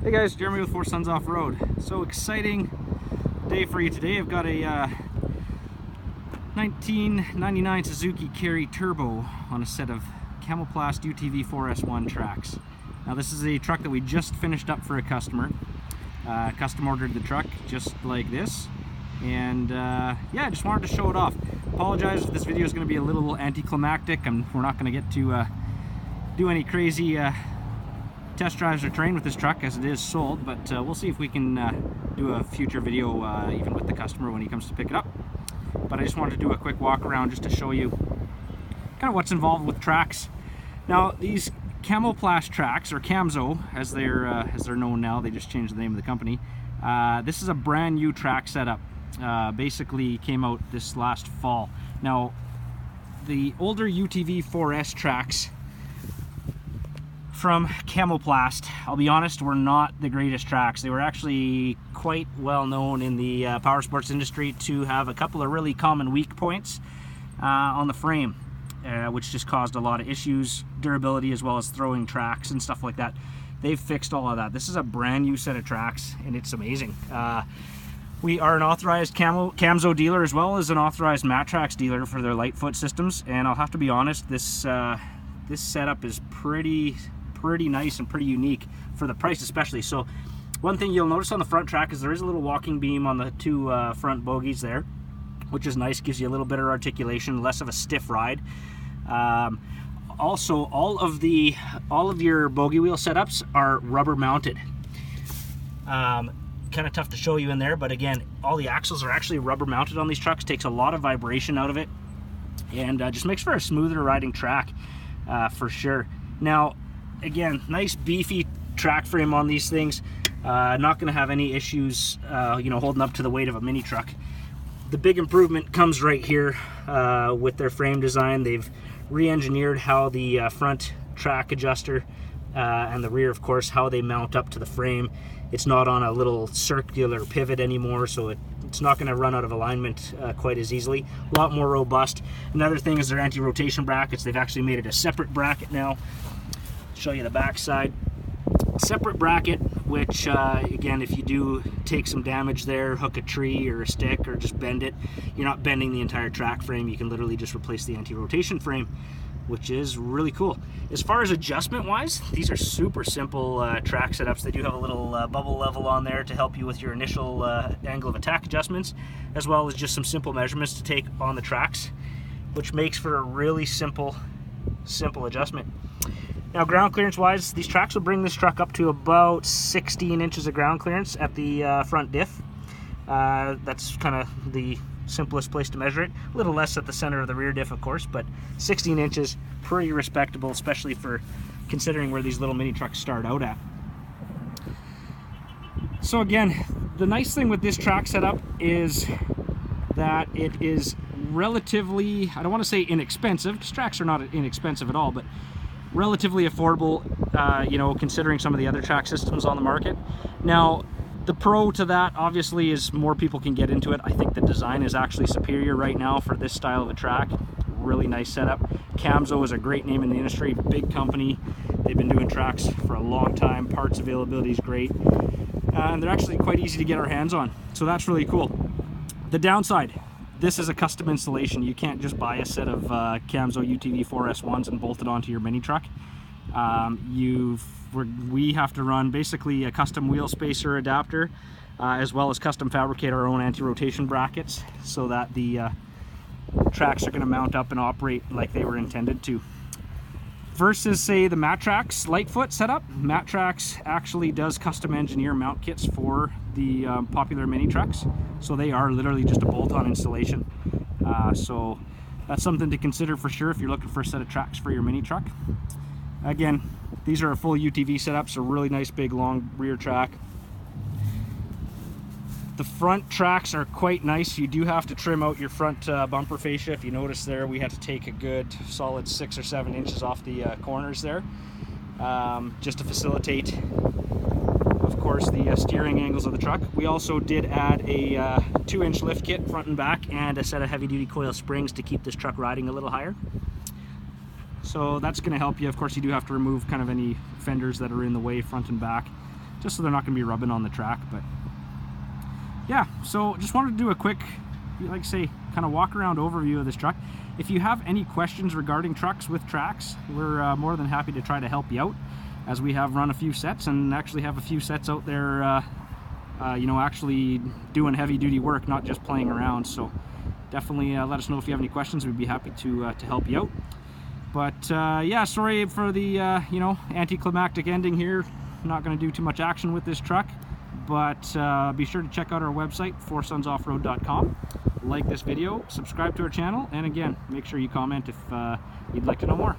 Hey guys, Jeremy with Four Sons Off-Road. So exciting day for you today. I've got a 1999 Suzuki Carry Turbo on a set of Camoplast UTV 4S1 tracks. Now this is a truck that we just finished up for a customer. Custom ordered the truck just like this, and yeah, I just wanted to show it off. Apologize if this video is going to be a little anticlimactic, and we're not going to get to do any crazy test drives or train with this truck as it is sold, but we'll see if we can do a future video even with the customer when he comes to pick it up. But I just wanted to do a quick walk around just to show you kind of what's involved with tracks. Now these Camoplast tracks, or Camso as they're known now, they just changed the name of the company. This is a brand new track setup. Basically came out this last fall. Now the older UTV 4S tracks from Camoplast, I'll be honest, were not the greatest tracks. They were actually quite well known in the power sports industry to have a couple of really common weak points on the frame, which just caused a lot of issues, durability, as well as throwing tracks and stuff like that. They've fixed all of that. This is a brand new set of tracks, and it's amazing. We are an authorized Camso dealer as well as an authorized Matrax dealer for their Lightfoot systems, and I'll have to be honest, this setup is pretty nice and pretty unique for the price especially. So one thing you'll notice on the front track is there is a little walking beam on the two front bogies there, which is nice, gives you a little better articulation, less of a stiff ride. Also, all of your bogie wheel setups are rubber mounted. Kind of tough to show you in there, but again, all the axles are actually rubber mounted on these trucks. Takes a lot of vibration out of it, and just makes for a smoother riding track for sure. Now again, nice beefy track frame on these things. Not going to have any issues holding up to the weight of a mini truck. The big improvement comes right here with their frame design. They've re-engineered how the front track adjuster and the rear, of course, how they mount up to the frame. It's not on a little circular pivot anymore, so it's not going to run out of alignment quite as easily. A lot more robust. Another thing is their anti-rotation brackets. They've actually made it a separate bracket now. Show you the back side. Separate bracket, which again, if you do take some damage there, hook a tree or a stick or just bend it, you're not bending the entire track frame. You can literally just replace the anti-rotation frame, which is really cool. As far as adjustment wise, these are super simple track setups. They do have a little bubble level on there to help you with your initial angle of attack adjustments, as well as just some simple measurements to take on the tracks, which makes for a really simple adjustment. Now, ground clearance wise, these tracks will bring this truck up to about 16 inches of ground clearance at the front diff. That's kind of the simplest place to measure it. A little less at the center of the rear diff, of course, but 16 inches, pretty respectable, especially for considering where these little mini trucks start out at. So again, the nice thing with this track setup is that it is relatively, I don't want to say inexpensive, because tracks are not inexpensive at all, but relatively affordable, considering some of the other track systems on the market. Now, the pro to that obviously is more people can get into it. I think the design is actually superior right now for this style of a track. Really nice setup. Camso is a great name in the industry, big company. They've been doing tracks for a long time. Parts availability is great, and they're actually quite easy to get our hands on. So that's really cool. The downside, this is a custom installation. You can't just buy a set of Camso UTV 4S1s and bolt it onto your mini truck. We have to run basically a custom wheel spacer adapter, as well as custom fabricate our own anti-rotation brackets so that the tracks are going to mount up and operate like they were intended to. Versus, say, the Matrax Lightfoot setup, Matrax actually does custom engineer mount kits for the popular mini trucks, so they are literally just a bolt-on installation. So that's something to consider for sure if you're looking for a set of tracks for your mini truck. Again, these are a full UTV setup, so really nice big long rear track. The front tracks are quite nice. You do have to trim out your front bumper fascia. If you notice there, we had to take a good solid 6 or 7 inches off the corners there, just to facilitate, of course, the steering angles of the truck. We also did add a 2-inch lift kit front and back, and a set of heavy-duty coil springs to keep this truck riding a little higher. So that's going to help you. Of course, you do have to remove kind of any fenders that are in the way front and back just so they're not going to be rubbing on the track. But yeah, so just wanted to do a quick, like I say, kind of walk around overview of this truck. If you have any questions regarding trucks with tracks, we're more than happy to try to help you out, as we have run a few sets and actually have a few sets out there, you know, actually doing heavy duty work, not just playing around. So definitely let us know if you have any questions. We'd be happy to help you out. But yeah, sorry for the you know, anticlimactic ending here. Not going to do too much action with this truck, but be sure to check out our website, foursonsoffroad.com. Like this video, subscribe to our channel, and again, make sure you comment if you'd like to know more.